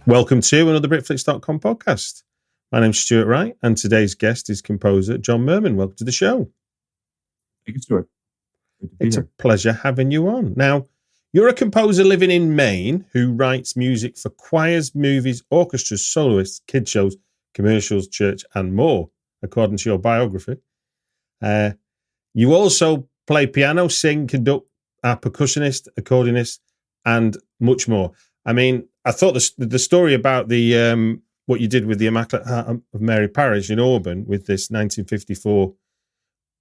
Welcome to another Britflix.com podcast. My name's Stuart Wright, and today's guest is composer John Mehrmann. Welcome to the show. Thank you, Stuart. It's a pleasure having you on. Now, you're a composer living in Maine who writes music for choirs, movies, orchestras, soloists, kid shows, commercials, church, and more, according to your biography. You also play piano, sing, conduct, are percussionist, accordionist, and much more. I mean, I thought the story about the what you did with the Immaculate Heart of Mary Parish in Auburn with this 1954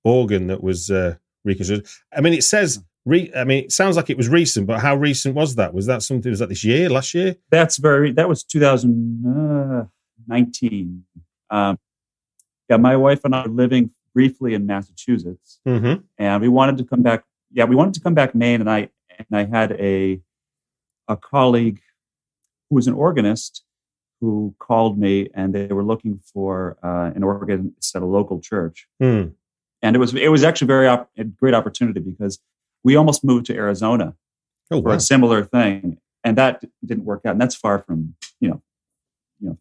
organ that was reconstructed. I mean, it says, it sounds like it was recent, but how recent was that? Was that something? Was that this year, last year? That was 2019. My wife and I were living briefly in Massachusetts, and we wanted to come back. Yeah, we wanted to come back Maine, and I had a colleague who was an organist who called me, and they were looking for an organist at a local church. And it was actually a great opportunity because we almost moved to Arizona for a similar thing, and that didn't work out. And that's far from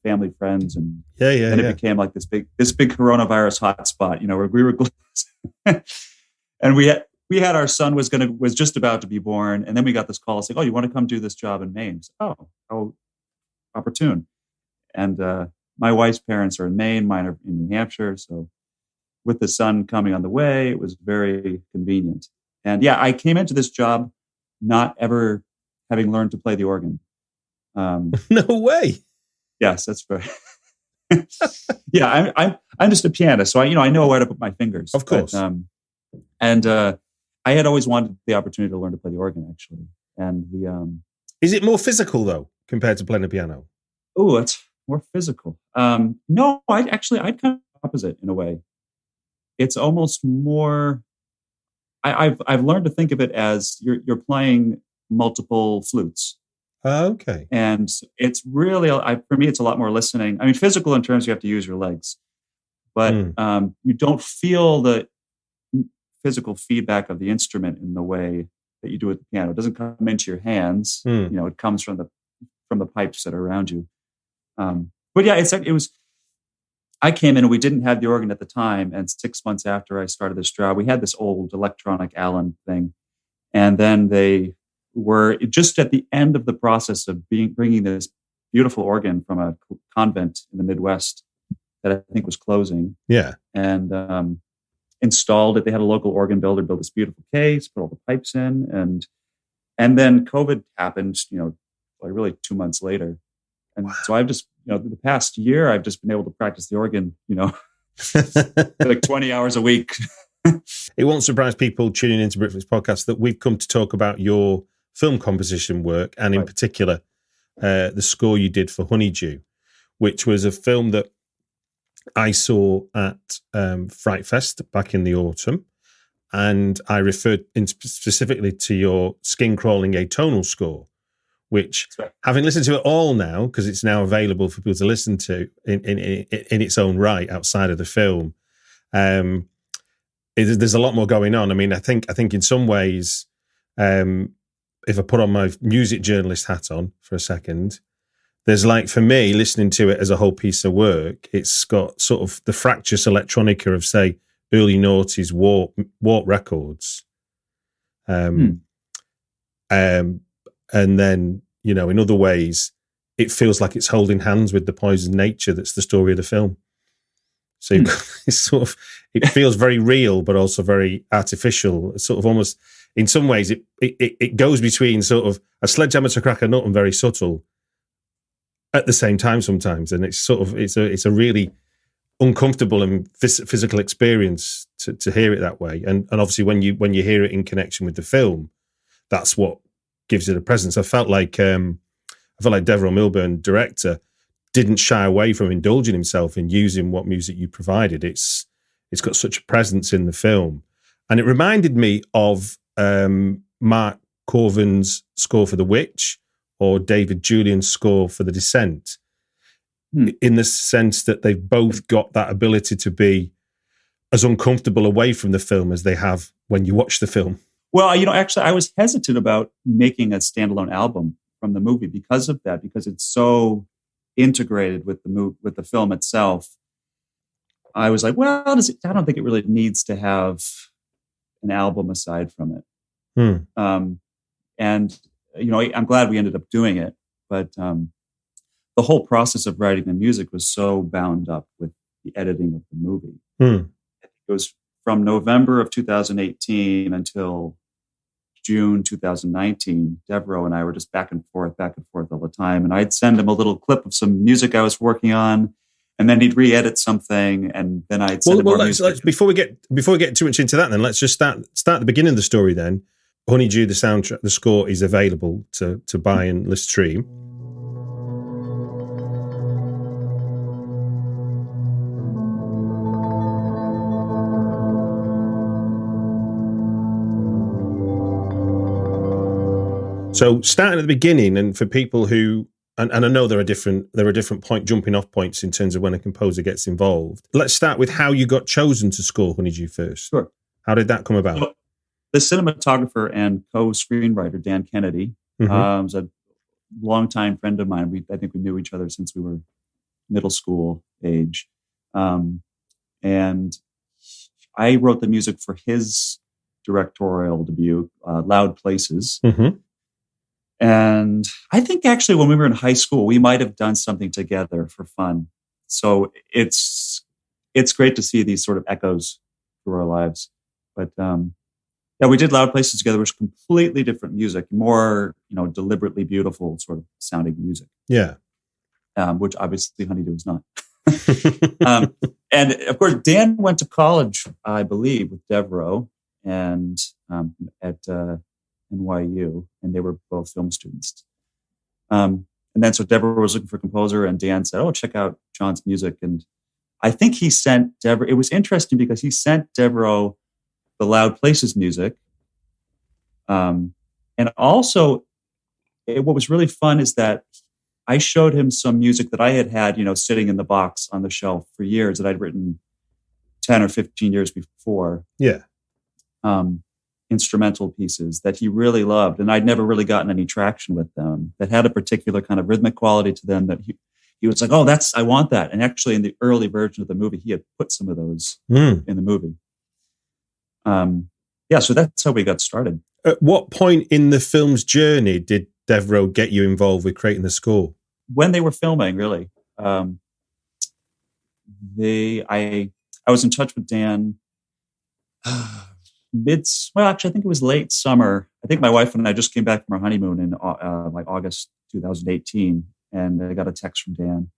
family, friends, and then it became like this big coronavirus hotspot. Where we were, and we had our son was just about to be born, and then we got this call saying, "Oh, you want to come do this job in Maine?" So, oh, opportune. And my wife's parents are in Maine, mine are in New Hampshire. So, with the son coming on the way, it was very convenient. And I came into this job not ever having learned to play the organ. No way. Yes, that's right. I'm just a pianist, so I know where to put my fingers. Of course. But, I had always wanted the opportunity to learn to play the organ, actually. And is it more physical though compared to playing the piano? Oh, it's more physical. No, I'd kind of opposite in a way. It's almost more. I've learned to think of it as you're playing multiple flutes. Okay. And it's really for me, it's a lot more listening. I mean, physical in terms you have to use your legs, but you don't feel the physical feedback of the instrument in the way that you do with the piano. It doesn't come into your hands. It comes from the pipes that are around you. But it was. I came in and we didn't have the organ at the time, and 6 months after I started this job, we had this old electronic Allen thing, and then they were just at the end of the process of bringing this beautiful organ from a convent in the Midwest that I think was closing. Yeah, and installed it. They had a local organ builder build this beautiful case, put all the pipes in, and then COVID happened. Really 2 months later, and so I've just the past year I've just been able to practice the organ. Like 20 hours a week. It won't surprise people tuning into Britflix podcast that we've come to talk about your film composition work, and in particular, the score you did for Honeydew, which was a film that I saw at Fright Fest back in the autumn, and I referred specifically to your skin-crawling atonal score, which, having listened to it all now, because it's now available for people to listen to in its own right outside of the film, there's a lot more going on. I mean, I think in some ways, if I put on my music journalist hat on for a second, there's for me, listening to it as a whole piece of work, it's got sort of the fractious electronica of, say, early noughties Warp records. And then, in other ways, it feels like it's holding hands with the poison nature that's the story of the film. So it's it feels very real, but also very artificial. It's sort of almost, in some ways, it goes between sort of a sledgehammer to crack a nut and very subtle at the same time sometimes. And it's it's a really uncomfortable and physical experience to hear it that way. And obviously when you hear it in connection with the film, that's what gives it a presence. I felt like Devereux Milburn, director, didn't shy away from indulging himself in using what music you provided. It's got such a presence in the film. And it reminded me of Mark Corvin's score for The Witch or David Julian's score for The Descent, in the sense that they've both got that ability to be as uncomfortable away from the film as they have when you watch the film. Well, actually, I was hesitant about making a standalone album from the movie because of that, because it's so integrated with the film itself. I was like, well, I don't think it really needs to have an album aside from it. And I'm glad we ended up doing it, but the whole process of writing the music was so bound up with the editing of the movie. It was from November of 2018 until June 2019. Devro and I were just back and forth all the time. And I'd send him a little clip of some music I was working on, and then he'd re-edit something, and then I'd send him more music. Let's, before we get too much into that, then let's just start at the beginning of the story. Then, Honeydew, the soundtrack, the score is available to buy and stream. So starting at the beginning, and for people who, and I know there are different jumping off points in terms of when a composer gets involved. Let's start with how you got chosen to score Honeydew first. Sure. How did that come about? So, the cinematographer and co-screenwriter, Dan Kennedy, was a longtime friend of mine. I think we knew each other since we were middle school age. And I wrote the music for his directorial debut, Loud Places. And I think actually when we were in high school, we might have done something together for fun. So it's great to see these sort of echoes through our lives. But we did Loud Places together, which was completely different music, more deliberately beautiful sort of sounding music. Yeah, which obviously Honeydew is not. And of course, Dan went to college, I believe, with Devro and at NYU, and they were both film students. And then so Devro was looking for a composer, and Dan said, "Oh, check out John's music." And I think he sent Devro. It was interesting because he sent Devro the Loud Places music. And also, what was really fun is that I showed him some music that I had sitting in the box on the shelf for years that I'd written 10 or 15 years before. Yeah. Instrumental pieces that he really loved. And I'd never really gotten any traction with them, that had a particular kind of rhythmic quality to them that he was like, "Oh, I want that." And actually in the early version of the movie, he had put some of those in the movie. So that's how we got started. At what point in the film's journey did Devro get you involved with creating the score? When they were filming, really. I was in touch with Dan I think it was late summer. I think my wife and I just came back from our honeymoon in August 2018, and I got a text from Dan,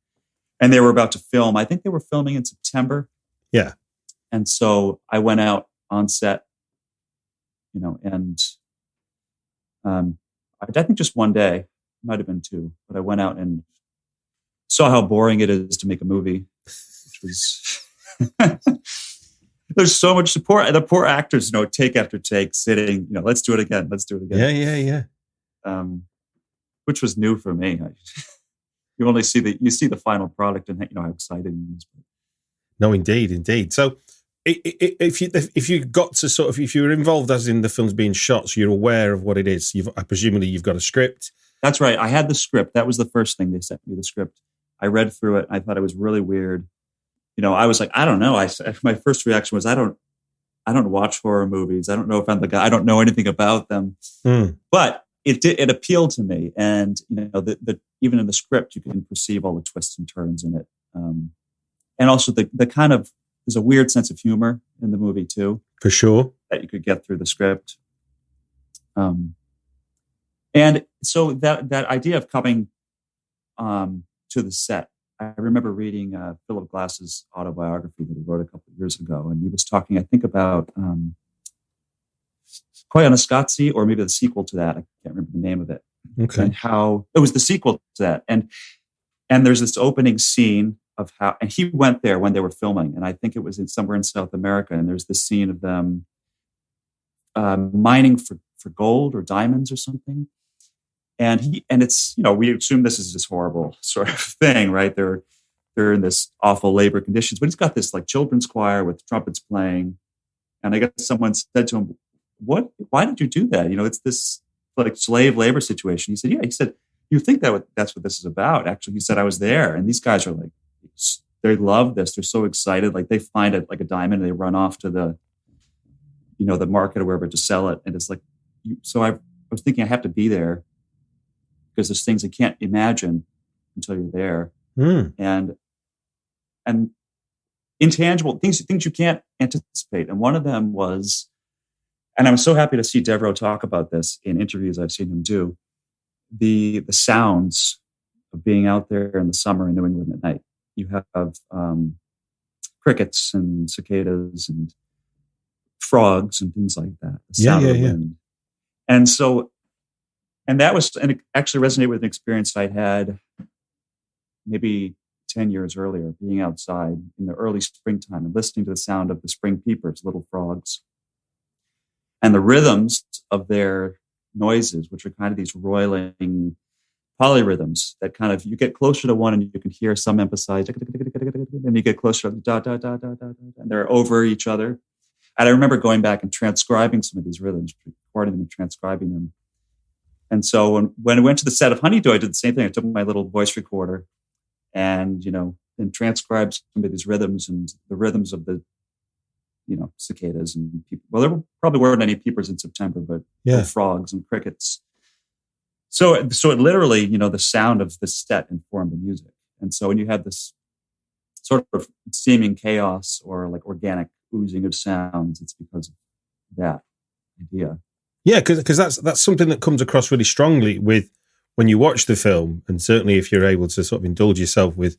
and they were about to film. I think they were filming in September. Yeah. And so I went out on set, and I think just one day, might have been two, but I went out and saw how boring it is to make a movie, which was... There's so much support. The poor actors, take after take, sitting, let's do it again. Yeah. Which was new for me. You only see the final product and how exciting it is. No, indeed. So, if you were involved as in the film's being shot, so you're aware of what it is. Presumably you've got a script. That's right. I had the script. That was the first thing they sent me. The script. I read through it. I thought it was really weird. I was like, I don't know. My first reaction was, I don't watch horror movies. I don't know if I'm the guy. I don't know anything about them. But it appealed to me. And, even in the script, you can perceive all the twists and turns in it. And also the kind of, there's a weird sense of humor in the movie too. For sure. That you could get through the script. And so that idea of coming to the set, I remember reading Philip Glass's autobiography that he wrote a couple of years ago, and he was talking, I think, about Koyaanisqatsi, or maybe the sequel to that. I can't remember the name of it. Okay. And how it was the sequel to that, and there's this opening scene of how, and he went there when they were filming, and I think it was somewhere in South America, and there's this scene of them mining for gold or diamonds or something. And it's, we assume this is this horrible sort of thing, right? They're in this awful labor conditions, but he's got this children's choir with trumpets playing. And I guess someone said to him, why did you do that? It's this slave labor situation. He said, you think that's what this is about. Actually, he said, I was there, and these guys are like, they love this. They're so excited. Like they find it like a diamond, and they run off to the market or wherever to sell it. And it's like, so I was thinking I have to be there because there's things I can't imagine until you're there. And intangible things you can't anticipate. And one of them was, and I'm so happy to see Devro talk about this in interviews I've seen him do, the sounds of being out there in the summer in New England at night. You have crickets and cicadas and frogs and things like that. The sound of the wind. And so, and it actually resonated with an experience I'd had maybe 10 years earlier, being outside in the early springtime and listening to the sound of the spring peepers, little frogs, and the rhythms of their noises, which are kind of these roiling polyrhythms that kind of, you get closer to one and you can hear some emphasize, and you get closer to da, da, da, da, da, da, and they're over each other. And I remember going back and transcribing some of these rhythms, recording them and transcribing them. And so when I went to the set of Honeydew, I did the same thing. I took my little voice recorder and, and transcribed some of these rhythms and the rhythms of the, cicadas and people. Well, there probably weren't any peepers in September, but frogs and crickets. So it literally, the sound of the set informed the music. And so when you have this sort of seeming chaos or like organic oozing of sounds, it's because of that idea. Yeah, because that's something that comes across really strongly with when you watch the film, and certainly if you're able to sort of indulge yourself with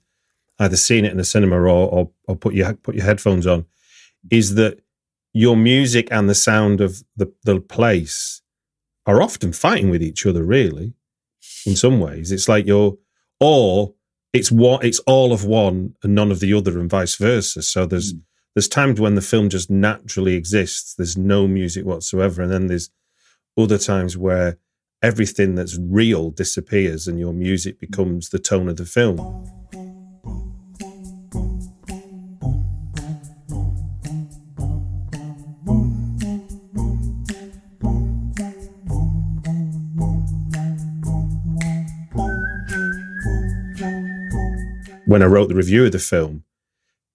either seeing it in the cinema or put your headphones on, is that your music and the sound of the place are often fighting with each other, really, in some ways. It's like it's all of one and none of the other and vice versa. So there's times when the film just naturally exists. There's no music whatsoever. And then there's other times where everything that's real disappears and your music becomes the tone of the film. When I wrote the review of the film,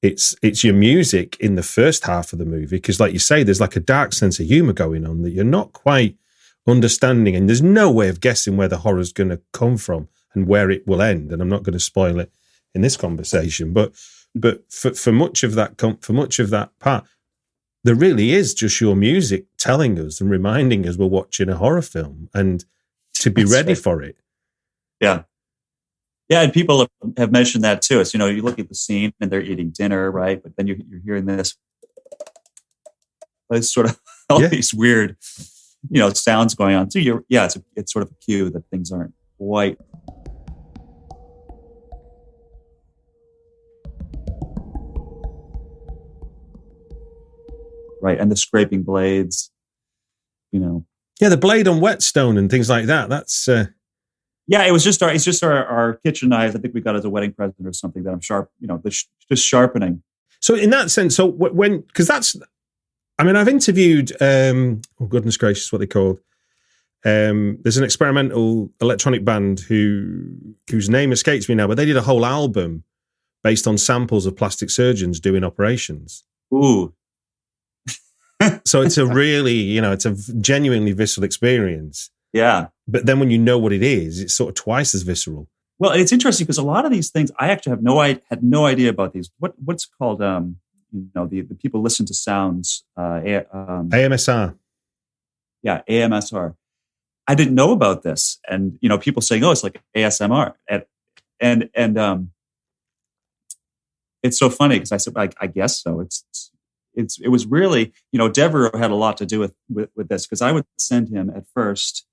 it's your music in the first half of the movie, because like you say, there's like a dark sense of humor going on that you're not quite understanding, and there's no way of guessing where the horror's going to come from and where it will end. And I'm not going to spoil it in this conversation, but for much of that part, there really is just your music telling us and reminding us we're watching a horror film and to be ready for it. Yeah. Yeah, and people have mentioned that too. It's, you look at the scene and they're eating dinner, right? But then you're hearing this. It's sort of all these weird, sounds going on. So it's sort of a cue that things aren't quite. Right, and the scraping blades, Yeah, the blade on whetstone and things like that. That's. Yeah, it's just our kitchen knives. I think we got as a wedding present or something that I'm sharp, just sharpening. So in that sense, I've interviewed, goodness gracious, what they called. There's an experimental electronic band whose name escapes me now, but they did a whole album based on samples of plastic surgeons doing operations. Ooh. So it's it's a genuinely visceral experience. Yeah. But then when you know what it is, it's sort of twice as visceral. Well, it's interesting because a lot of these things, I actually had no idea about these. What's called, the people listen to sounds. AMSR. Yeah, AMSR. I didn't know about this. And, people saying, oh, it's like ASMR. And it's so funny because I said, I guess so. It was really, Devro had a lot to do with this, because I would send him at first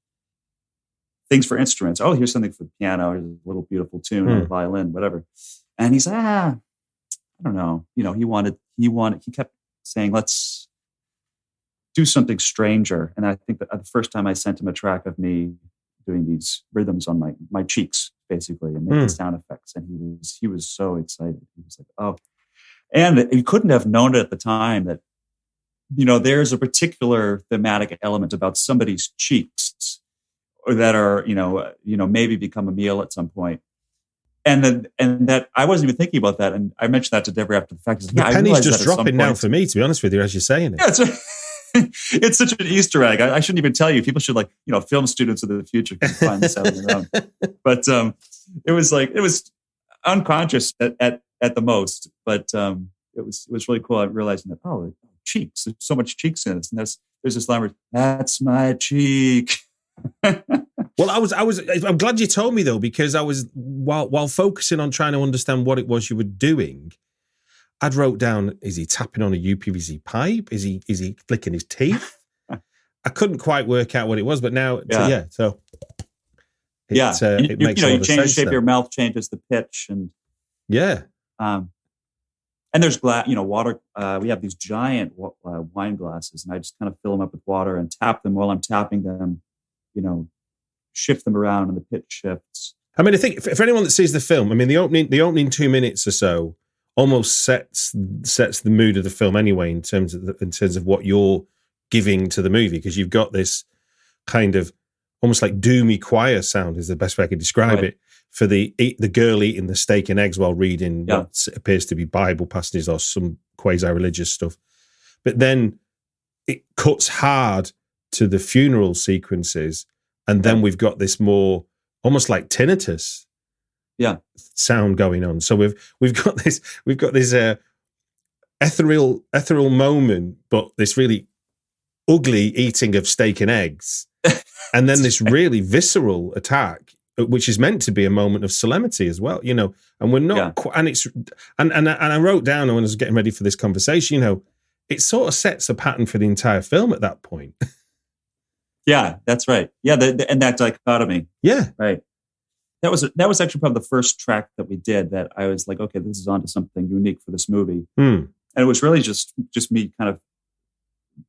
things for instruments. Oh, here's something for the piano. Here's a little beautiful tune or a violin, whatever. And he said, I don't know. He kept saying, let's do something stranger. And I think that the first time I sent him a track of me doing these rhythms on my cheeks, basically, and making sound effects. And he was so excited. He was like, oh. And he couldn't have known it at the time that, there's a particular thematic element about somebody's cheeks that are, maybe become a meal at some point. And that I wasn't even thinking about that. And I mentioned that to Devro after the fact. The penny's just dropping now for me, to be honest with you, as you're saying it. Yeah, it's such an Easter egg. I shouldn't even tell you. People should, film students of the future can find this out on their own. But it was unconscious at the most. But it was really cool. Realizing that, cheeks. There's so much cheeks in this, and there's this line where, "That's my cheek." Well, I'm glad you told me, though, because I was while focusing on trying to understand what it was you were doing, I'd wrote down, is he tapping on a UPVC pipe? Is he flicking his teeth? I couldn't quite work out what it was, but now, it makes all the sense. You change the shape of your mouth, changes the pitch, and and there's water. We have these giant wine glasses, and I just kind of fill them up with water and tap them while I'm tapping them. Shift them around, and the pitch shifts. I mean, I think for anyone that sees the film, I mean, the opening 2 minutes or so almost sets the mood of the film anyway, in terms of what you're giving to the movie, because you've got this kind of almost like doomy choir sound is the best way I could describe it, for the girl eating the steak and eggs while reading what appears to be Bible passages or some quasi-religious stuff. But then it cuts hard to the funeral sequences, and then we've got this more almost like tinnitus sound going on. So we've got this ethereal moment, but this really ugly eating of steak and eggs, and then this really visceral attack, which is meant to be a moment of solemnity as well, and we're not and it's and I wrote down when I was getting ready for this conversation, it sort of sets a pattern for the entire film at that point. Yeah, that's right. Yeah, and that dichotomy. Yeah, right. That was actually probably the first track that we did that I was like, okay, this is onto something unique for this movie. And it was really just me kind of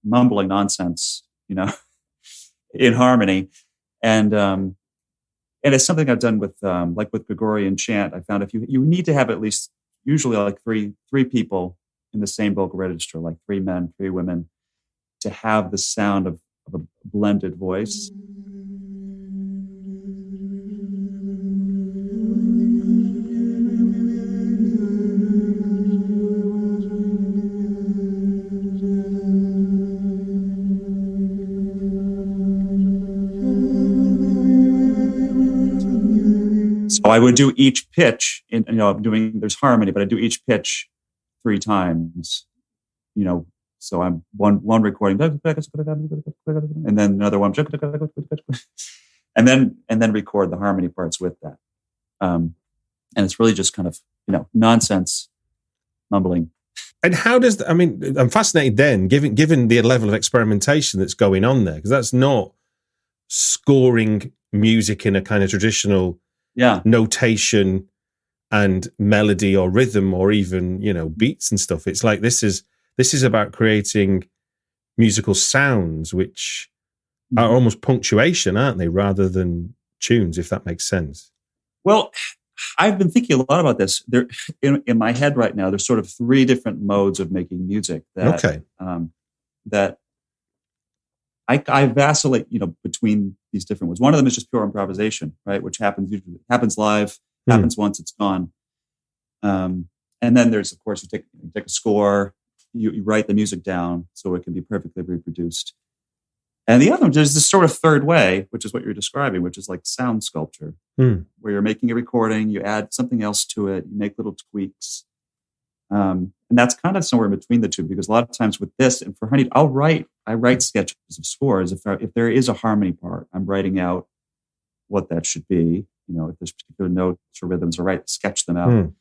mumbling nonsense, in harmony, and it's something I've done with with Gregorian chant. I found if you need to have at least usually like three people in the same vocal register, like 3 men, 3 women, to have the sound of a blended voice. So I would do each pitch there's harmony, but I do each pitch 3 times, so I'm one recording, and then another one, and then record the harmony parts with that. And it's really just kind of nonsense mumbling. And how does I'm fascinated then, given the level of experimentation that's going on there, because that's not scoring music in a kind of traditional notation and melody or rhythm or even beats and stuff. It's like this is about creating musical sounds, which are almost punctuation, aren't they, rather than tunes, if that makes sense. Well, I've been thinking a lot about this. There, in my head right now, there's sort of 3 different modes of making music that that I vacillate, between these different ones. One of them is just pure improvisation, right, which happens live, happens once, it's gone. And then there's, of course, you take a score. You write the music down so it can be perfectly reproduced. And the other one, there's this sort of third way, which is what you're describing, which is like sound sculpture, where you're making a recording, you add something else to it, you make little tweaks. And that's kind of somewhere in between the two, because a lot of times with this, and for Honeydew, I write sketches of scores. If there is a harmony part, I'm writing out what that should be. If there's particular notes or rhythms, I sketch them out.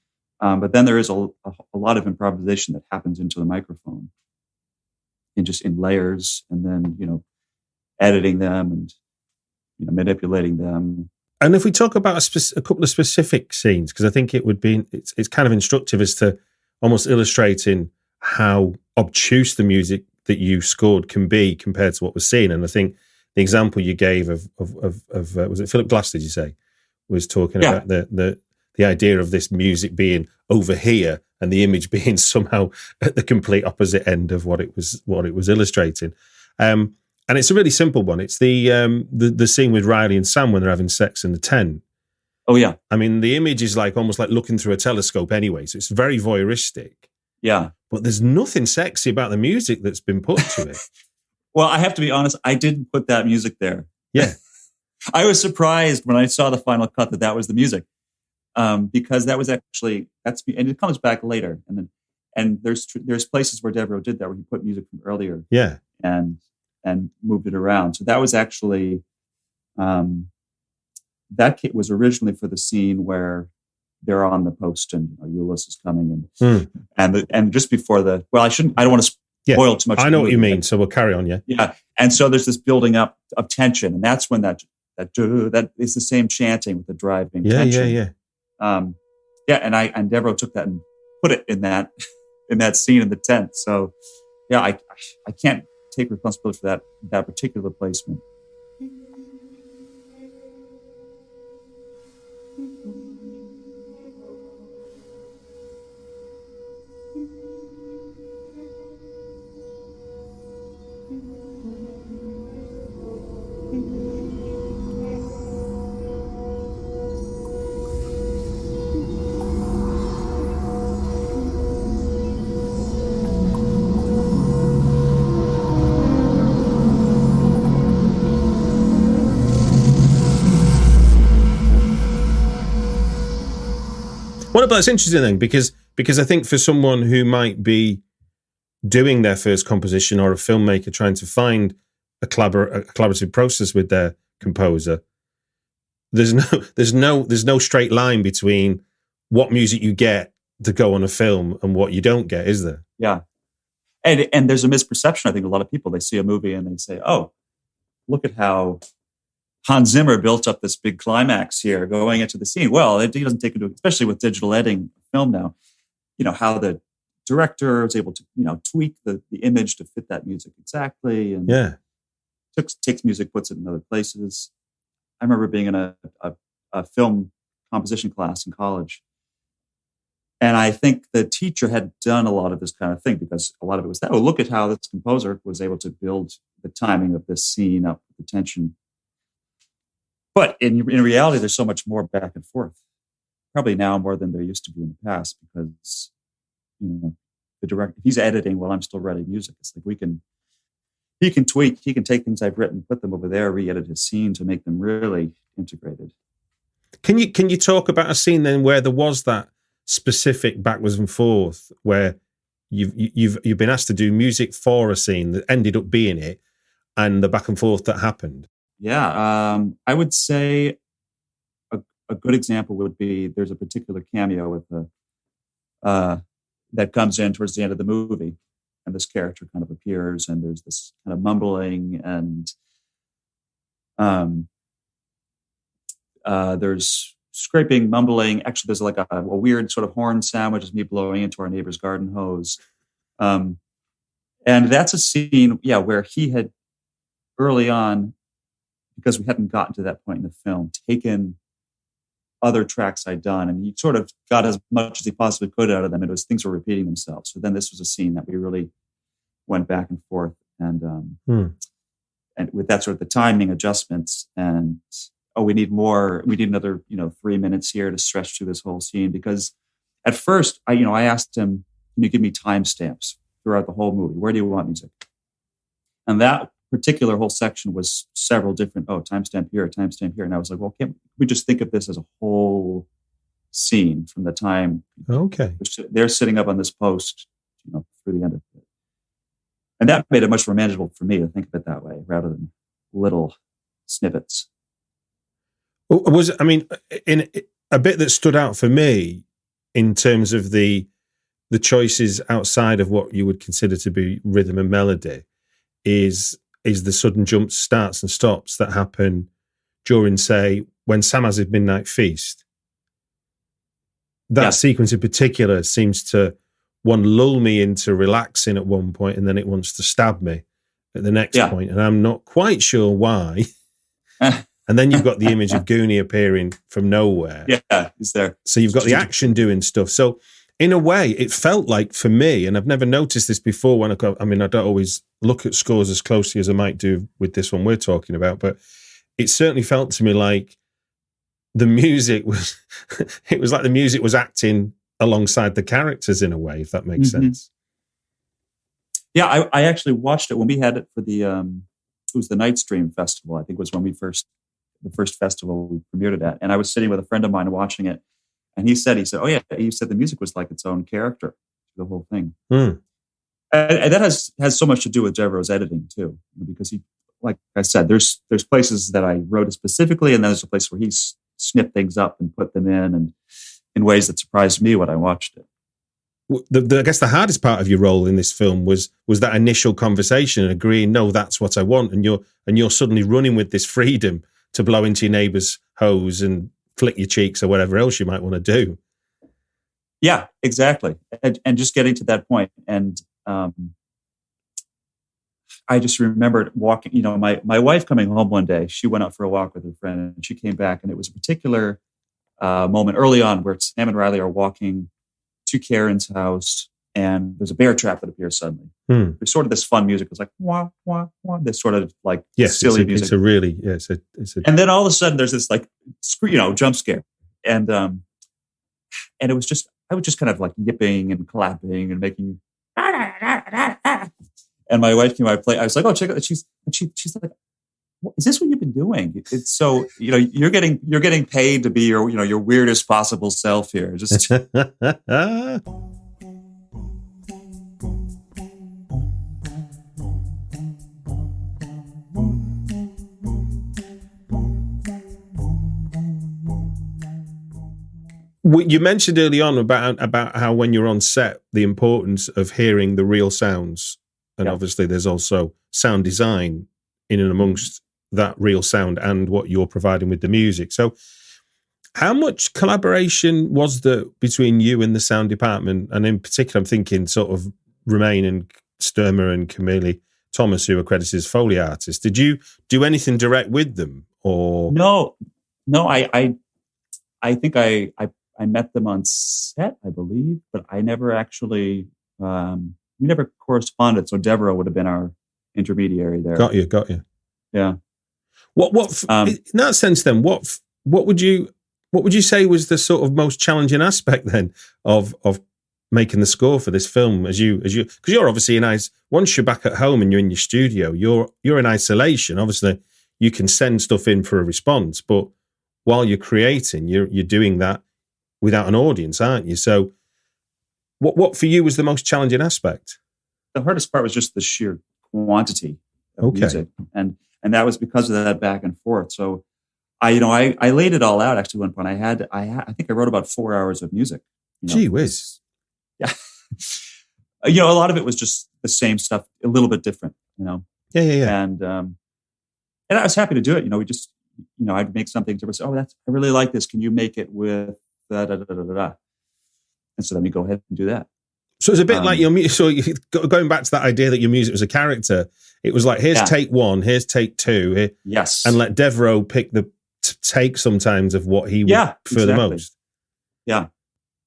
But then there is a lot of improvisation that happens into the microphone, in layers, and then editing them and manipulating them. And if we talk about a couple of specific scenes, because I think it's kind of instructive as to almost illustrating how obtuse the music that you scored can be compared to what we're seeing. And I think the example you gave of was it Philip Glass? Did you say was talking about the idea of this music being over here and the image being somehow at the complete opposite end of what it was illustrating. And it's a really simple one. It's the scene with Riley and Sam when they're having sex in the tent. Oh, yeah. I mean, the image is like almost like looking through a telescope anyway, so it's very voyeuristic. Yeah. But there's nothing sexy about the music that's been put to it. Well, I have to be honest, I didn't put that music there. Yeah. I was surprised when I saw the final cut that was the music. Because that was actually, and it comes back later. And there's places where Devro did that, where he put music from earlier. Yeah. And moved it around. So that was actually, that kit was originally for the scene where they're on the post and Euless is coming and just before I don't want to spoil too much. I know what you mean. So we'll carry on. Yeah. Yeah. And so there's this building up of tension, and that's when that is the same chanting with the driving tension. Yeah. And Devro took that and put it in that scene in the tent. So yeah, I can't take responsibility for that particular placement. Well, but it's interesting then, because I think for someone who might be doing their first composition, or a filmmaker trying to find a collaborative process with their composer, there's no straight line between what music you get to go on a film and what you don't get, is there? Yeah. And there's a misperception. I think a lot of people, they see a movie and they say, oh, look at how Hans Zimmer built up this big climax here going into the scene. Well, he doesn't take into, especially with digital editing film now, how the director is able to, tweak the image to fit that music exactly. And takes music, puts it in other places. I remember being in a film composition class in college. And I think the teacher had done a lot of this kind of thing, because a lot of it was that, look at how this composer was able to build the timing of this scene up with the tension. But in reality, there's so much more back and forth, probably now more than there used to be in the past, because, the director, he's editing while I'm still writing music. It's like he can tweak, he can take things I've written, put them over there, re-edit his scene to make them really integrated. Can you talk about a scene then where there was that specific backwards and forth, where you've been asked to do music for a scene that ended up being it, and the back and forth that happened? Yeah, I would say a good example would be, there's a particular cameo with that comes in towards the end of the movie, and this character kind of appears, and there's this kind of mumbling, and there's scraping, mumbling. Actually, there's like a weird sort of horn sound, which is me blowing into our neighbor's garden hose. And that's a scene, where he had early on, because we hadn't gotten to that point in the film, taken other tracks I'd done, and he sort of got as much as he possibly could out of them. It was, things were repeating themselves. So then this was a scene that we really went back and forth, and with that sort of the timing adjustments, and we need another 3 minutes here to stretch through this whole scene, because at first I asked him, can you give me timestamps throughout the whole movie? Where do you want music? And that particular whole section was several different, timestamp here, timestamp here. And I was like, well, can't we just think of this as a whole scene from the time they're sitting up on this post, through the end of it. And that made it much more manageable for me to think of it that way, rather than little snippets. In a bit that stood out for me in terms of the choices outside of what you would consider to be rhythm and melody is the sudden jumps, starts and stops that happen during, say, when Sam has his midnight feast. That sequence in particular seems to, lull me into relaxing at one point, and then it wants to stab me at the next point, and I'm not quite sure why. And then you've got the image of Goonie appearing from nowhere. Yeah, he's there. So you've got the action doing stuff. So in a way, it felt like for me, and I've never noticed this before when I don't always look at scores as closely as I might do with this one we're talking about, but it certainly felt to me like the music was, it was like the music was acting alongside the characters in a way, if that makes sense. Yeah, I actually watched it when we had it for the, it was the Night Stream Festival. I think was when the first festival we premiered it at. And I was sitting with a friend of mine watching it. And he said, oh yeah, he said the music was like its own character, the whole thing. And that has so much to do with Devro's editing too, because he, like I said, there's places that I wrote it specifically, and then there's a place where he snipped things up and put them in, and in ways that surprised me when I watched it. I guess the hardest part of your role in this film was that initial conversation and agreeing, no, that's what I want, and you're suddenly running with this freedom to blow into your neighbour's hose and flick your cheeks or whatever else you might want to do. Yeah, exactly, and just getting to that point, and I just remembered walking. My wife coming home one day. She went out for a walk with her friend, and she came back, and it was a particular moment early on where Sam and Riley are walking to Karen's house, and there's a bear trap that appears suddenly. There's sort of this fun music. It's like wah wah wah. This sort of like silly music. It's a. And then all of a sudden, there's this like jump scare, and it was just I was just kind of like yipping and clapping and making. And my wife came out play. I was like, "Oh, check it." She's like, "Is this what you've been doing?" It's so you're getting paid to be your weirdest possible self here. Just you mentioned early on about how when you're on set, the importance of hearing the real sounds, and obviously there's also sound design in and amongst that real sound and what you're providing with the music. So how much collaboration was there between you and the sound department? And in particular, I'm thinking sort of Romain and Sturmer and Camille Thomas, who are credited as Foley artists. Did you do anything direct with them? Or No, I think I met them on set, I believe, but I never actually, we never corresponded. So Devro would have been our intermediary there. Got you. Yeah. What in that sense then, what would you say was the sort of most challenging aspect then of making the score for this film because you're obviously once you're back at home and you're in your studio, you're in isolation. Obviously you can send stuff in for a response, but while you're creating, you're doing that without an audience, aren't you? So what for you was the most challenging aspect? The hardest part was just the sheer quantity of music. And that was because of that back and forth. So I laid it all out actually one point. I think I wrote about 4 hours of music. Gee whiz. Yeah. A lot of it was just the same stuff, a little bit different, Yeah. And I was happy to do it. We just, I'd make something to say, I really like this. Can you make it with da da da da da? And so then we go ahead and do that. So it's a bit like your music. So going back to that idea that your music was a character, it was like, here's take one, here's take two. Yes. And let Devro pick the take sometimes of what he would prefer the most. Yeah.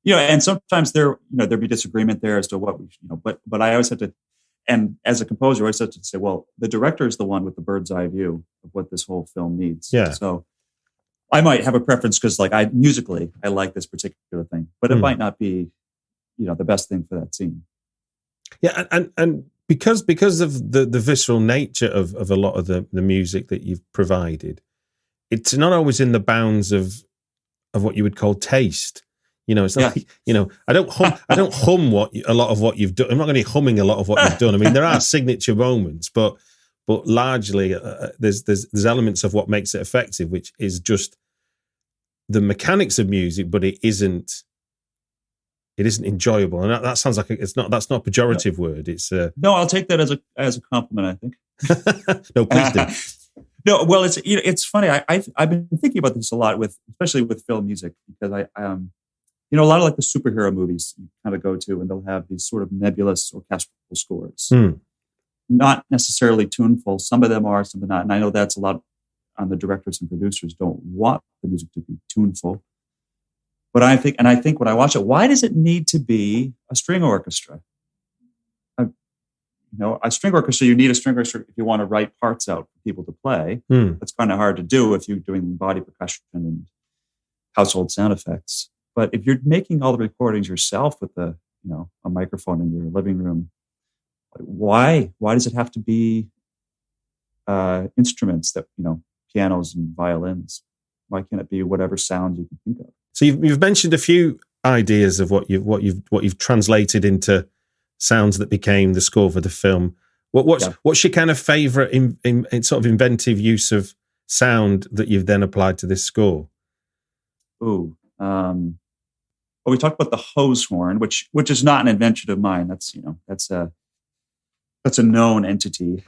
And sometimes there'd be disagreement there as to what we, but I always have to, and as a composer, I always have to say, well, the director is the one with the bird's eye view of what this whole film needs. Yeah. So I might have a preference because musically, I like this particular thing, but it might not be, the best thing for that scene. Yeah. And because of the visceral nature of a lot of the music that you've provided, it's not always in the bounds of what you would call taste. It's not like, I don't hum a lot of what you've done. I'm not going to be humming a lot of what you've done. I mean, there are signature moments, but largely there's elements of what makes it effective, which is just the mechanics of music, but it isn't enjoyable. And that sounds like that's not a pejorative word. It's no, I'll take that as a compliment, I think. No, please do. No, well, it's funny. I've been thinking about this a lot especially with film music, because a lot of like the superhero movies you kind of go to, and they'll have these sort of nebulous orchestral scores, not necessarily tuneful. Some of them are, some are not. And I know that's a lot on the directors and producers don't want the music to be tuneful. But I think when I watch it, why does it need to be a string orchestra? A string orchestra, you need a string orchestra if you want to write parts out for people to play. That's kind of hard to do if you're doing body percussion and household sound effects. But if you're making all the recordings yourself with a microphone in your living room, why does it have to be instruments that, pianos and violins? Why can't it be whatever sound you can think of? So you've mentioned a few ideas of what you've translated into sounds that became the score for the film. What's your kind of favorite in sort of inventive use of sound that you've then applied to this score? Well, we talked about the hose horn, which is not an invention of mine. That's a known entity.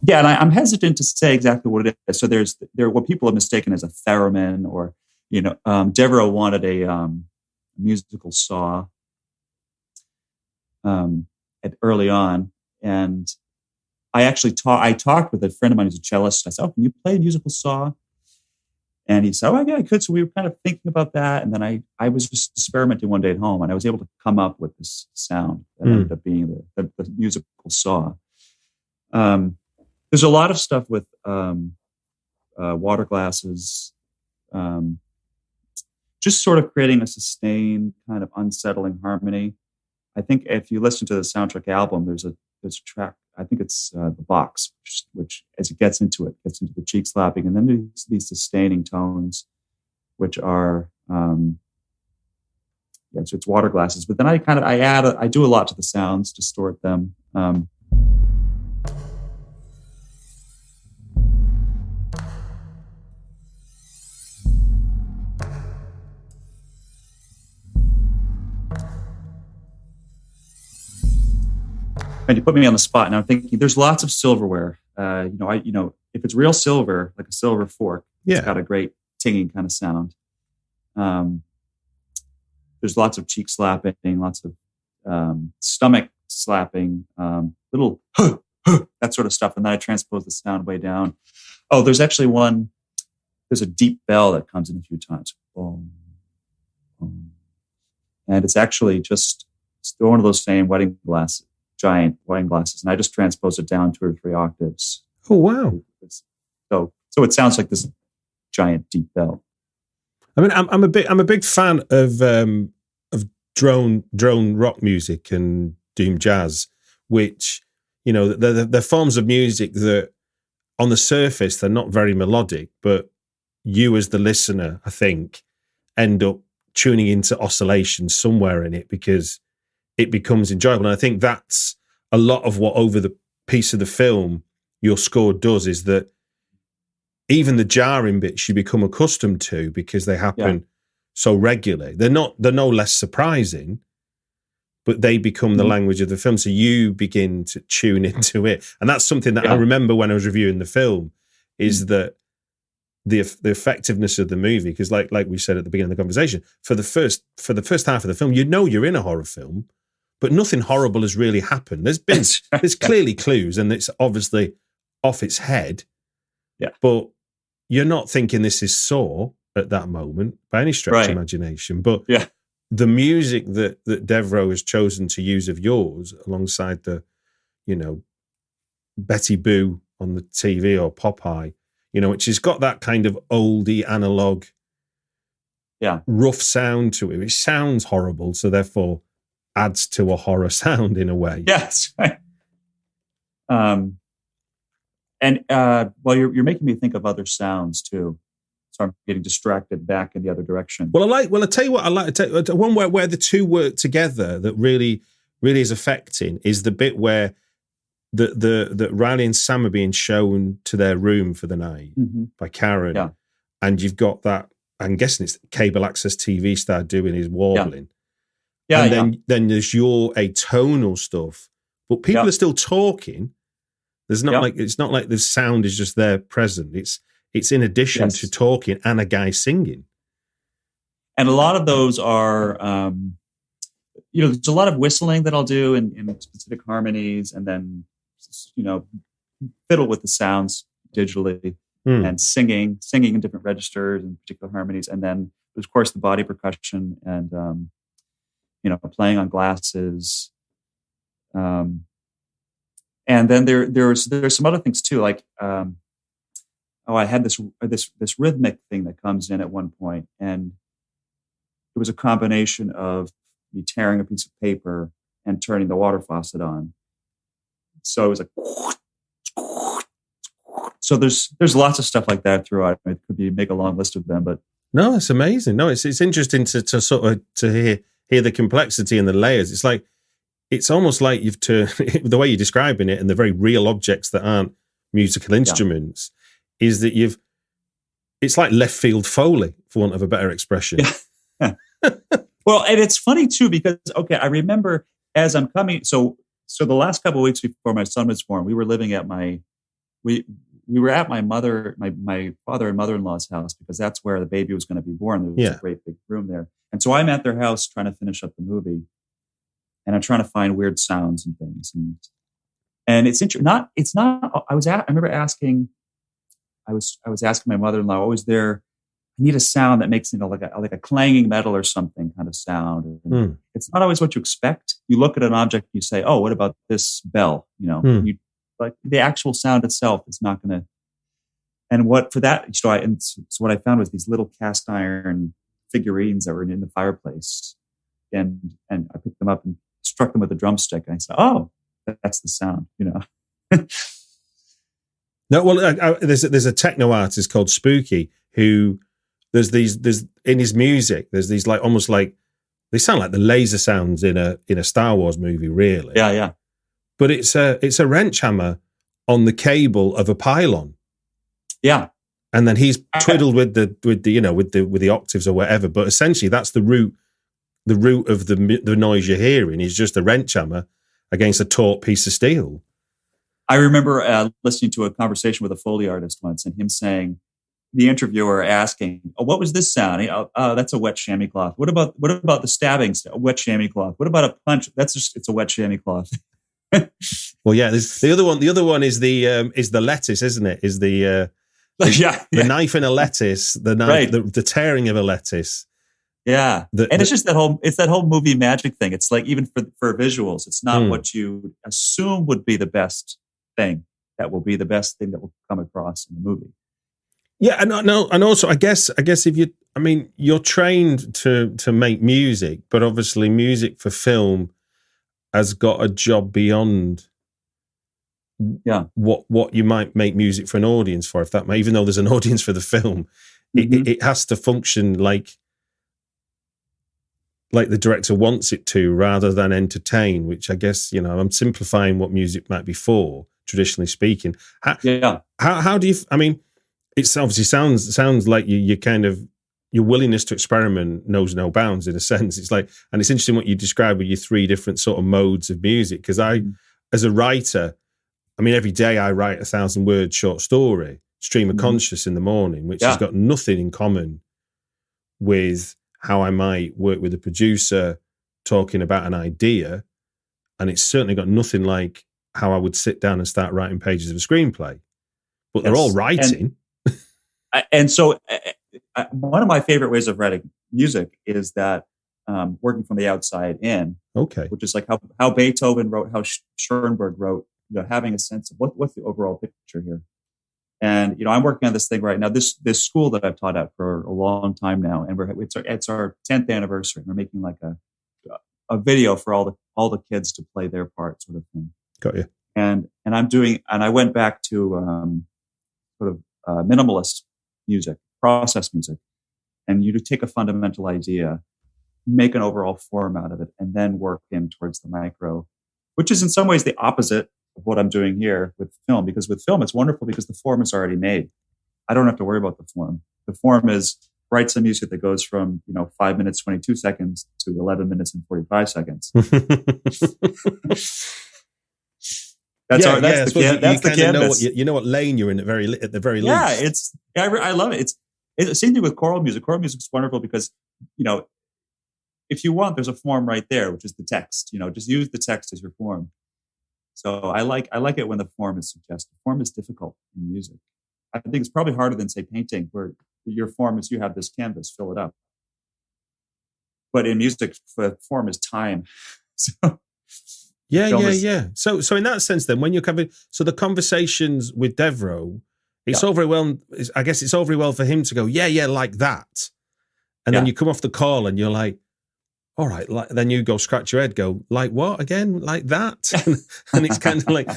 Yeah, and I'm hesitant to say exactly what it is. So there what people have mistaken as a theremin, or Devro wanted a musical saw early on, and I actually talked with a friend of mine who's a cellist. I said, "Oh, can you play a musical saw?" And he said, "Oh, yeah, I could." So we were kind of thinking about that, and then I was just experimenting one day at home, and I was able to come up with this sound that ended up being the musical saw. There's a lot of stuff with water glasses, just sort of creating a sustained kind of unsettling harmony. I think if you listen to the soundtrack album, there's a track. I think it's the box, which as it gets into the cheek slapping, and then there's these sustaining tones, which are so it's water glasses. But then I do a lot to the sounds, distort them. And you put me on the spot, and I'm thinking there's lots of silverware. If it's real silver, like a silver fork, it's got a great tinging kind of sound. There's lots of cheek slapping, lots of stomach slapping, little that sort of stuff, and then I transpose the sound way down. Oh, there's actually there's a deep bell that comes in a few times. Boom, boom. And it's actually it's one of those same giant wine glasses, and I just transpose it down 2 or 3 octaves. Oh wow! So it sounds like this giant deep bell. I mean, I'm a big fan of drone rock music and doom jazz, which they're forms of music that on the surface they're not very melodic, but you as the listener, I think, end up tuning into oscillations somewhere in it because it becomes enjoyable. And I think that's a lot of what over the piece of the film your score does, is that even the jarring bits you become accustomed to because they happen so regularly. They're no less surprising, but they become the language of the film. So you begin to tune into it. And that's something that I remember when I was reviewing the film, is that the effectiveness of the movie, because like we said at the beginning of the conversation, for the first half of the film, you're in a horror film, but nothing horrible has really happened. There's clearly clues, and it's obviously off its head. Yeah. But you're not thinking this is Saw at that moment by any stretch of imagination. But the music that Devro has chosen to use of yours, alongside the, Betty Boo on the TV or Popeye, which has got that kind of oldie analog, rough sound to it. It sounds horrible, so therefore adds to a horror sound in a way. Yes, right. You're making me think of other sounds too, so I'm getting distracted back in the other direction. Well, I tell you what, I like to tell one where the two work together that really, really is affecting is the bit where the Riley and Sam are being shown to their room for the night by Karen, and you've got that. I'm guessing it's cable access TV star doing his warbling. Then there's your atonal stuff, but people are still talking. There's not it's not like the sound is just there present. It's in addition to talking and a guy singing. And a lot of those are there's a lot of whistling that I'll do in specific harmonies, and then, fiddle with the sounds digitally, and singing in different registers and particular harmonies. And then, of course, the body percussion and, playing on glasses. And then there's some other things too, like, I had this rhythmic thing that comes in at one point, and it was a combination of me tearing a piece of paper and turning the water faucet on. So it was like, so there's lots of stuff like that throughout. It could be make a long list of them, but no, it's amazing. No, it's interesting to sort of to hear the complexity and the layers. It's like, it's almost like you've turned the way you're describing it, and the very real objects that aren't musical instruments, is that it's like left field Foley, for want of a better expression. Yeah. Well, and it's funny too, because, I remember as I'm coming, so the last couple of weeks before my son was born, we were living at we were at my father and mother-in-law's house, because that's where the baby was going to be born. There was a great big room there. And so I'm at their house trying to finish up the movie, and I'm trying to find weird sounds and things. And it's interesting. I remember asking, I was asking my mother-in-law, "Oh, is there? I need a sound that makes like a clanging metal or something kind of sound." And it's not always what you expect. You look at an object, and you say, "Oh, what about this bell?" You, like, the actual sound itself is not going to. And what for that? So what I found was these little cast iron figurines that were in the fireplace, and I picked them up and struck them with a drumstick, and I said, "Oh, that's the sound," No, well, there's a techno artist called Spooky who there's in his music. There's these like almost like they sound like the laser sounds in a Star Wars movie, really. Yeah. But it's a wrench hammer on the cable of a pylon. Yeah, and then he's twiddled with the octaves or whatever. But essentially, that's the root of the noise you're hearing is just a wrench hammer against a taut piece of steel. I remember listening to a conversation with a Foley artist once, and him saying, the interviewer asking, "Oh, what was this sound?" "Oh, that's a wet chamois cloth." What about the stabbing? A wet chamois cloth. What about a punch? It's a wet chamois cloth. Well, yeah. The other one is the lettuce, isn't it? Is the the knife in a lettuce, the knife, right. the tearing of a lettuce. Yeah, it's just that whole movie magic thing. It's like, even for visuals, it's not what you assume would be the best thing that will be the best thing that will come across in the movie. Yeah, and also I guess if you're trained to make music, but obviously music for film has got a job beyond what you might make music for an audience for, even though there's an audience for the film, it has to function like the director wants it to, rather than entertain, which I guess, I'm simplifying what music might be for, traditionally speaking. How do you, it obviously sounds like you kind of, your willingness to experiment knows no bounds in a sense. It's like, and it's interesting what you describe with your three different sort of modes of music. Because as a writer, every day I write 1,000-word short story, stream of conscious in the morning, which has got nothing in common with how I might work with a producer talking about an idea. And it's certainly got nothing like how I would sit down and start writing pages of a screenplay. But they're all writing. And so one of my favorite ways of writing music is that working from the outside in. Okay. Which is like how Beethoven wrote, how Schoenberg wrote, having a sense of what's the overall picture here. And, I'm working on this thing right now, this school that I've taught at for a long time now. And it's our 10th anniversary. We're making like a video for all the kids to play their part, sort of thing. Got you. And I went back to sort of minimalist music, process music. And you take a fundamental idea, make an overall form out of it, and then work in towards the micro, which is in some ways the opposite of what I'm doing here with film. Because with film, it's wonderful because the form is already made. I don't have to worry about the form. The form is write some music that goes from 5 minutes 22 seconds to 11 minutes and 45 seconds. That's the canvas. You know what lane you're in at the very least. Yeah, I love it. It's the same thing with choral music. Choral music is wonderful because if you want, there's a form right there, which is the text. Just use the text as your form. So I like it when the form is suggestive. Form is difficult in music. I think it's probably harder than, say, painting, where your form is you have this canvas, fill it up. But in music, the form is time. So, yeah. So in that sense, then, when you're covering, so the conversations with Devro, it's all very well. I guess it's all very well for him to go, yeah, like that, and then you come off the call and you're like, all right. Then you go scratch your head, go, like what again, like that, and it's kind of like,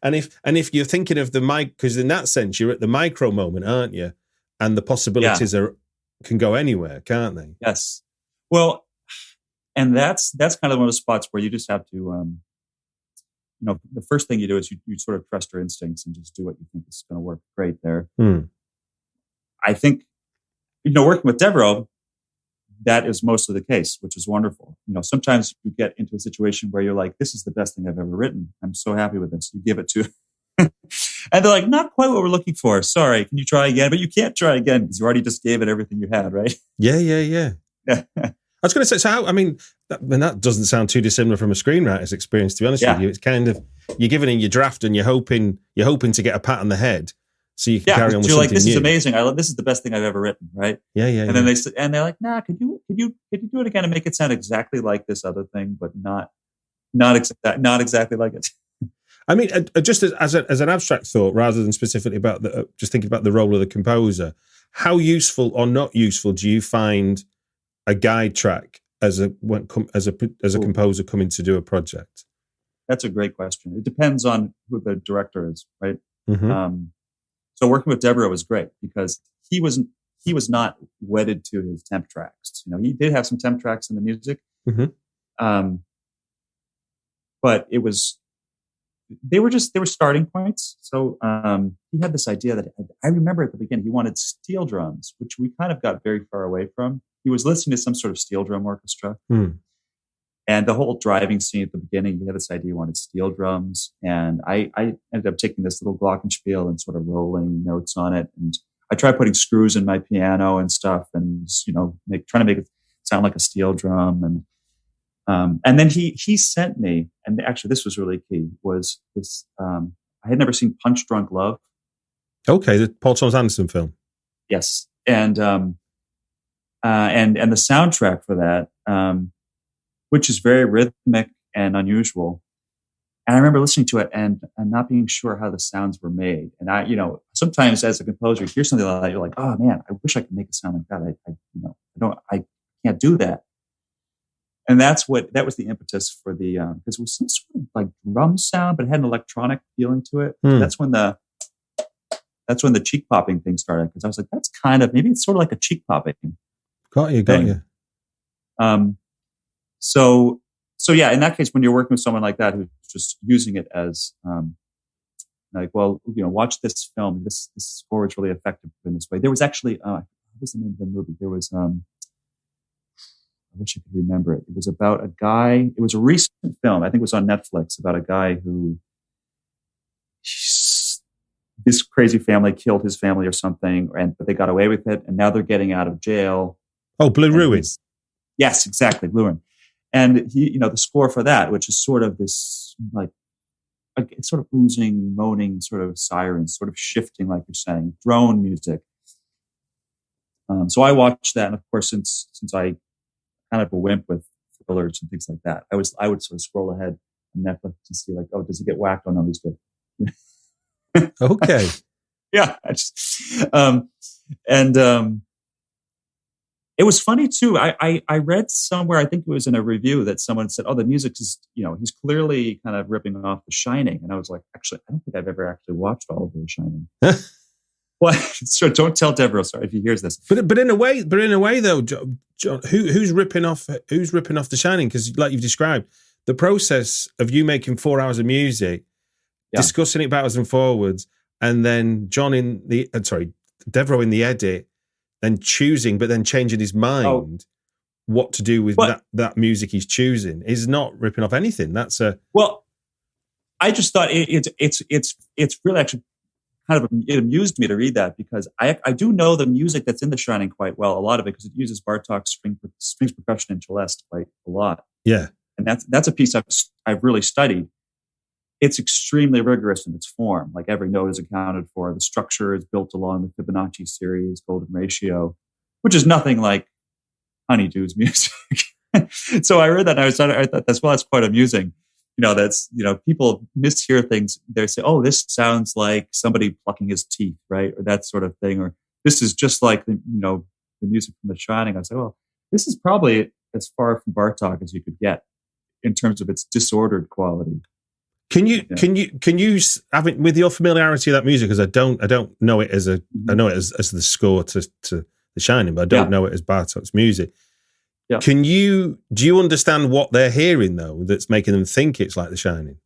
and if you're thinking of the mic, because in that sense you're at the micro moment, aren't you? And the possibilities can go anywhere, can't they? Yes. Well, and that's kind of one of the spots where you just have to. The first thing you do is you sort of trust your instincts and just do what you think is going to work great there. I think, working with Devro, that is mostly the case, which is wonderful. Sometimes you get into a situation where you're like, this is the best thing I've ever written. I'm so happy with this. You give it to, and they're like, not quite what we're looking for. Sorry, can you try again? But you can't try again because you already just gave it everything you had, right? Yeah. I was going to say, so that doesn't sound too dissimilar from a screenwriter's experience, to be honest with you. It's kind of, you're giving in your draft and you're hoping to get a pat on the head so you can carry on with something new. This is amazing. This is the best thing I've ever written, right? Yeah. And then they're like, nah, could you do it again and make it sound exactly like this other thing, but not exactly like it. I mean, just as an abstract thought, rather than specifically about just thinking about the role of the composer, how useful or not useful do you find a guide track as a composer coming to do a project? That's a great question. It depends on who the director is, right? Mm-hmm. So working with Devro was great because he was not wedded to his temp tracks. He did have some temp tracks in the music, but they were starting points. So he had this idea that I remember at the beginning he wanted steel drums, which we kind of got very far away from. He was listening to some sort of steel drum orchestra. And the whole driving scene at the beginning, he had this idea he wanted steel drums. And I ended up taking this little glockenspiel and sort of rolling notes on it. And I tried putting screws in my piano and stuff and, trying to make it sound like a steel drum. And then he sent me, and actually this was really key, was this, I had never seen Punch Drunk Love. Okay, the Paul Thomas Anderson film. Yes. And the soundtrack for that, which is very rhythmic and unusual. And I remember listening to it and not being sure how the sounds were made. And I, sometimes as a composer, you hear something like that, you're like, oh man, I wish I could make it sound like that. I can't do that. And that was the impetus for the, because it was some sort of like drum sound, but it had an electronic feeling to it. That's when the cheek popping thing started. Because I was like, that's kind of, maybe it's sort of like a cheek popping. Got you. So yeah, in that case, when you're working with someone like that who's just using it as watch this film. This score is really effective in this way. There was actually what was the name of the movie? There was I wish I could remember it. It was about a guy. It was a recent film. I think it was on Netflix about a guy who this crazy family killed his family or something, but they got away with it, and now they're getting out of jail. Oh, Blue Ruin. Yes, exactly, Blue Ruin. And he, the score for that, which is sort of this like it's sort of oozing, moaning, sort of sirens, sort of shifting, like you're saying, drone music. So I watched that, and of course, since I kind of a wimp with thrillers and things like that, I would sort of scroll ahead on Netflix and see like, oh, does he get whacked? Oh no, he's good. Okay. Yeah. It was funny too. I read somewhere, I think it was in a review, that someone said, oh, the music is, he's clearly kind of ripping off The Shining. And I was like, actually, I don't think I've ever actually watched all of The Shining. Well, so don't tell Devro, sorry, if he hears this. But in a way though, John, who's ripping off The Shining? Because like you've described, the process of you making 4 hours of music, discussing it backwards and forwards, and then Devro in the edit, then choosing, but then changing his mind what to do with that music he's choosing is not ripping off anything. That's well, I just thought it's really actually it amused me to read that because I do know the music that's in The Shining quite well, a lot of it, because it uses Bartok's strings percussion and celeste quite a lot. Yeah. And that's a piece I've really studied. It's extremely rigorous in its form. Like every note is accounted for. The structure is built along the Fibonacci series, golden ratio, which is nothing like Honeydew's music. So I read that and I thought that's quite amusing. People mishear things. They say, "Oh, this sounds like somebody plucking his teeth," right, or that sort of thing, or this is just like the music from The Shining. I say, well, this is probably as far from Bartok as you could get in terms of its disordered quality. Can you have it with your familiarity of that music? Because I don't know it as I know it as the score to The Shining, but I don't know it as Bartok's music. Yeah. Do you understand what they're hearing though that's making them think it's like The Shining?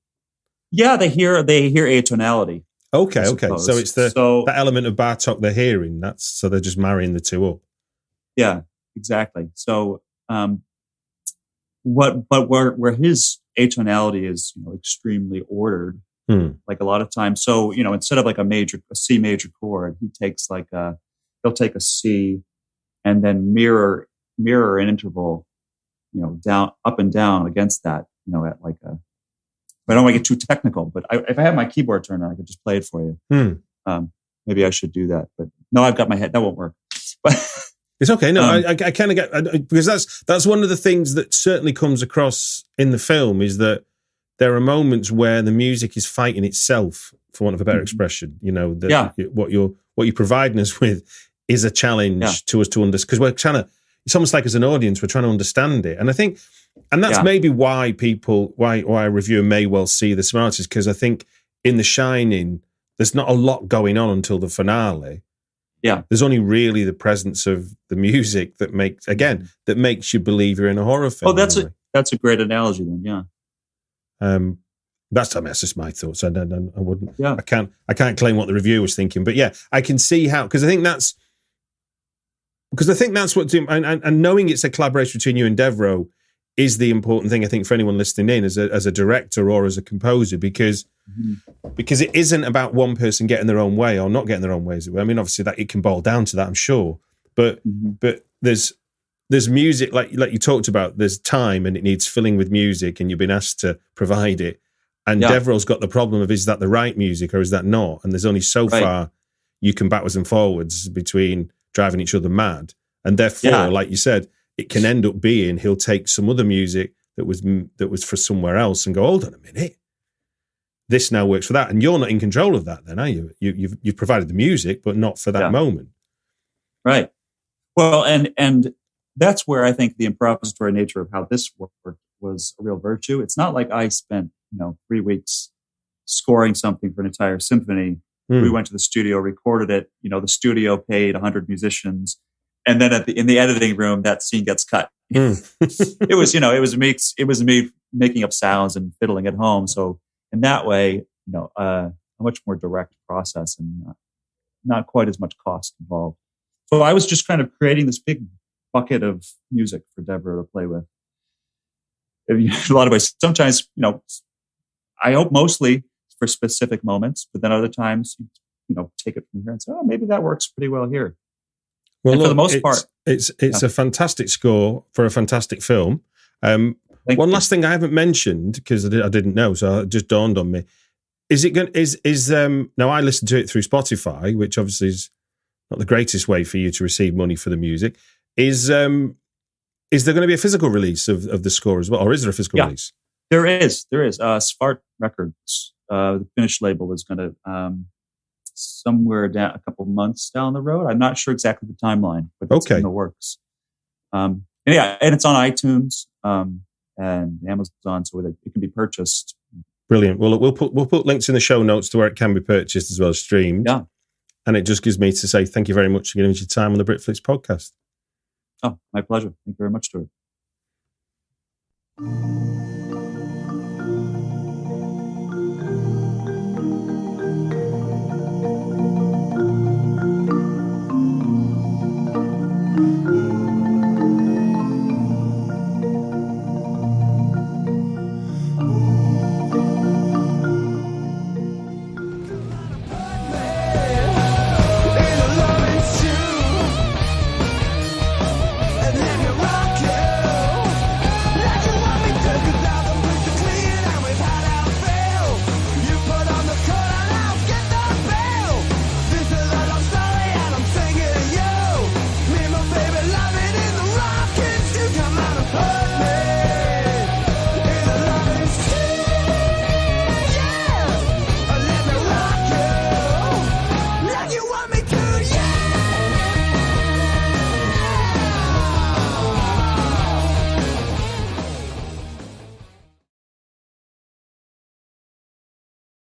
Yeah, they hear atonality. Okay. So it's that element of Bartok they're hearing. So they're just marrying the two up. Yeah, exactly. So where his atonality is extremely ordered, like a lot of times. So instead of like a C major chord, he'll take a C and then mirror an interval, down, up and down against that, at like a. I don't want to get too technical, but if I have my keyboard turned on, I could just play it for you. Maybe I should do that, but no, I've got my head. That won't work. But it's okay. No, I kind of get, because that's one of the things that certainly comes across in the film is that there are moments where the music is fighting itself, for want of a better expression. What you're providing us with is a challenge to us to understand, because we're trying to. It's almost like as an audience, we're trying to understand it. And I think, and that's maybe why a reviewer may well see the similarities, because I think in The Shining, there's not a lot going on until the finale. Yeah. There's only really the presence of the music that makes you believe you're in a horror film. Oh, that's a great analogy then, yeah. That's just my thoughts. I wouldn't. Yeah. I can't claim what the reviewer was thinking, but yeah, I can see how, because I think that's what, and knowing it's a collaboration between you and Devro is the important thing, I think, for anyone listening in as a director or as a composer, because it isn't about one person getting their own way or not getting their own way. I mean, obviously that it can boil down to that, I'm sure, but there's music, like you talked about, there's time and it needs filling with music and you've been asked to provide it. And Devro's got the problem of, is that the right music or is that not? And there's only so far you can backwards and forwards between driving each other mad. And therefore, like you said, it can end up being he'll take some other music that was for somewhere else and go, hold on a minute, this now works for that. And you're not in control of that then, are you? You've provided the music, but not for that moment. Right. Well, and that's where I think the improvisatory nature of how this worked was a real virtue. It's not like I spent 3 weeks scoring something for an entire symphony. We went to the studio, recorded it. The studio paid 100 musicians, and then in the editing room, that scene gets cut. It was me making up sounds and fiddling at home. So in that way, a much more direct process and not quite as much cost involved. So I was just kind of creating this big bucket of music for Devro to play with. In a lot of ways, sometimes I hope mostly for specific moments, but then other times, take it from here and say, oh, maybe that works pretty well here. Well, look, for the most part, it's a fantastic score for a fantastic film. One last thing I haven't mentioned, because I didn't know, so it just dawned on me. Is it going? Now I listened to it through Spotify, which obviously is not the greatest way for you to receive money for the music. Is there going to be a physical release of the score as well, or is there a physical release? There is. Svart Records, the Finnish label, is going to somewhere down a couple months down the road. I'm not sure exactly the timeline, but it's in the works. And it's on iTunes and Amazon, so that it can be purchased. Brilliant. Well, we'll put links in the show notes to where it can be purchased as well as streamed. Yeah. And it just gives me to say thank you very much for giving us your time on the Britflix podcast. Oh, my pleasure. Thank you very much, Stuart.